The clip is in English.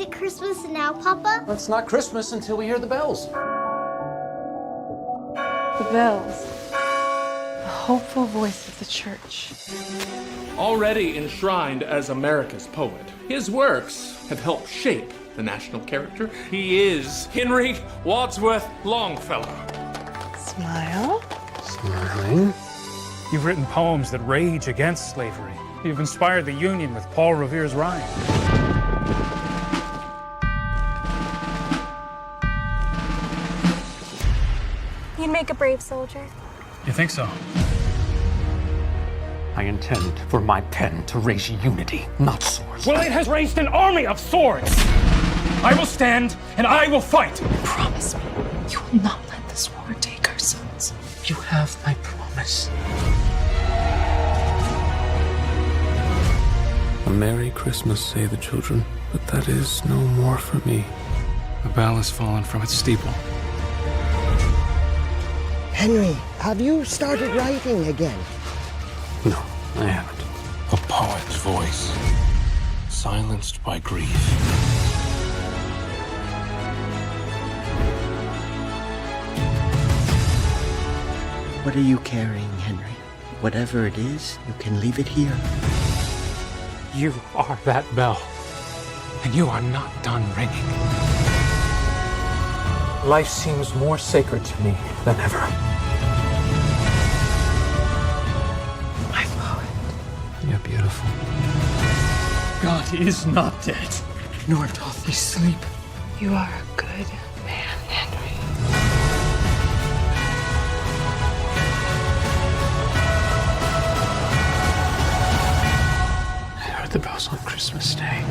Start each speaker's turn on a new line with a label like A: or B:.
A: Is it Christmas now, Papa?
B: Well, it's not Christmas until we hear the bells.
C: The bells. The hopeful voice of the church.
D: Already enshrined as America's poet, his works have helped shape the national character. He is Henry Wadsworth Longfellow.
C: Smile.
B: Smiling.
E: You've written poems that rage against slavery. You've inspired the Union with Paul Revere's rhyme.
F: You'd make a brave soldier.
E: You think so?
B: I intend for my pen to raise unity, not swords.
E: Well, it has raised an army of swords. I will stand and I will fight.
C: Promise me you will not let this war take our sons.
B: You have my promise.
G: A Merry Christmas, say the children, but that is no more for me.
E: A bell has fallen from its steeple.
H: Henry, have you started writing again?
G: No, I haven't.
I: A poet's voice, silenced by grief.
H: What are you carrying, Henry? Whatever it is, you can leave it here.
E: You are that bell, and you are not done ringing.
B: Life seems more sacred to me than ever.
C: My poet.
G: You're beautiful.
E: God is not dead, nor doth he sleep.
C: You are a good man, Henry.
G: I heard the bells on Christmas Day.